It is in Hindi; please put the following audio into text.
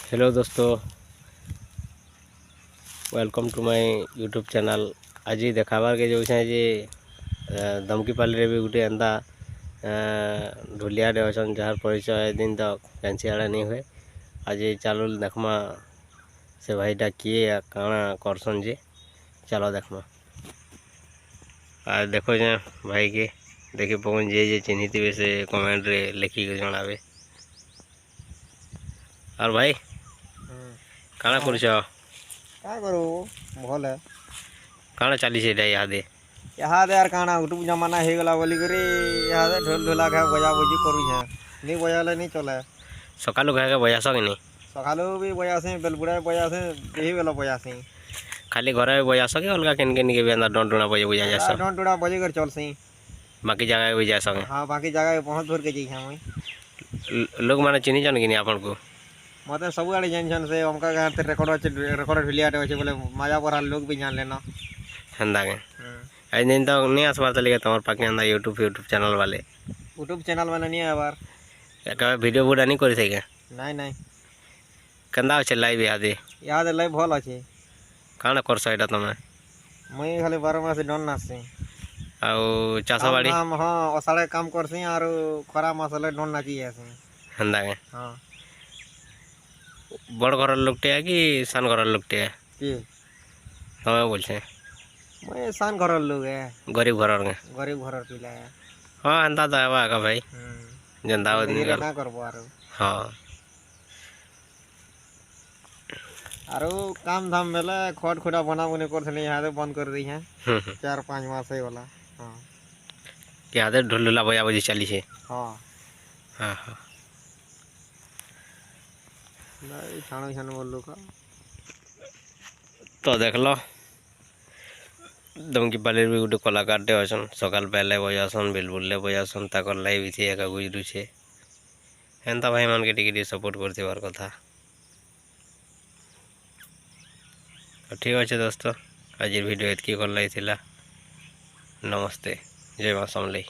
हेलो दोस्तों, welcome to my YouTube channel. आज देखाबार के जो जे दमकीपाली रे भी गोटे एंता ढोलियाटे अच्छा जार परिचय दिन तक कैंसी आड़े नहीं हुए। आज चलो देखमा से भाईटा किए काଣା करसन जे चलो देखमा। आज देखो जे भाई के देखी पवन जे चिन्हित से कमेंट रे लिखिक जनावे। और भाई काଣା कर क्या करो भल है काଣା चली से इहादे यहाँ यार काना यूट्यूब जमाना हो गला बोली करी यहाँ ढोल ढोला खा बजा बजी करू नहीं बजाले नहीं चले। सकालू खाए बजास कि नहीं? सकालू भी बजासे बेलबुड़ा बजासे यही बेला बजासे खाली घर में बजास कि अलग केन केन के भी अंदर डॉन डोना बजे बजा जास? डॉन टूड़ा बजे कर चल सही बाकी जगह भी जा सके? हाँ बाकी जगह पहुँच भर के जाइए मुई लोग माने चिन्ही जान कि नहीं आपन को? मतलब सब आड़े जान से उनका घर रेकॉर्ड अच्छे रेकॉर्ड ढुलियाटे अच्छे बोले मजा पर लोग भी जान लेना हेन्दा के आज नहीं तो नहीं आसबार तले तुम्हारे पाके अंदर यूट्यूब चैनल वाले यूट्यूब चैनल वाले नहीं है बार कभी वीडियो बुड़ा नहीं करी थे क्या? नहीं नहीं केंदा अच्छे लाइव याद लाइव भल अच्छे काଣା करस एटा तमे? मुई खाली 12 मास डन नाचसी आउ चाष बाड़ी? हाँ अषाढ़े काम करसी और खरा मास हेले डन नाची जासी हेन्दा के हाँ बड़ घर लोकटे है कि सान घर लोकटे है कि तमे बोलछे? मैं सान घर लोग है गरीब घर के गरीब घर पिला है। हाँ हेन्दा तो है का भाई जनता ना करबो हाँ आरो काम धाम मेले खट खुटा बना बुनी करथले यहाँ तो बंद कर दी है 4-5 मास है वाला। हाँ कि आदे ढोलुला बजा बजी चली है। हाँ हाँ हाँ नहीं छानो छानो बोलो का तो देख लो दमकीपाली भी गोटे कलाकारटे अच्छन सकाल पहले बजासन बिलबुल्ले बजासन ताकर लाइव थी एका गुजरुछे हेन्ता भाई मान के टिके सपोर्ट करथिबार कथा। ठीक अच्छे दोस्तों, आज वीडियो एतकी भल लगी। नमस्ते, जय माँ समलेई।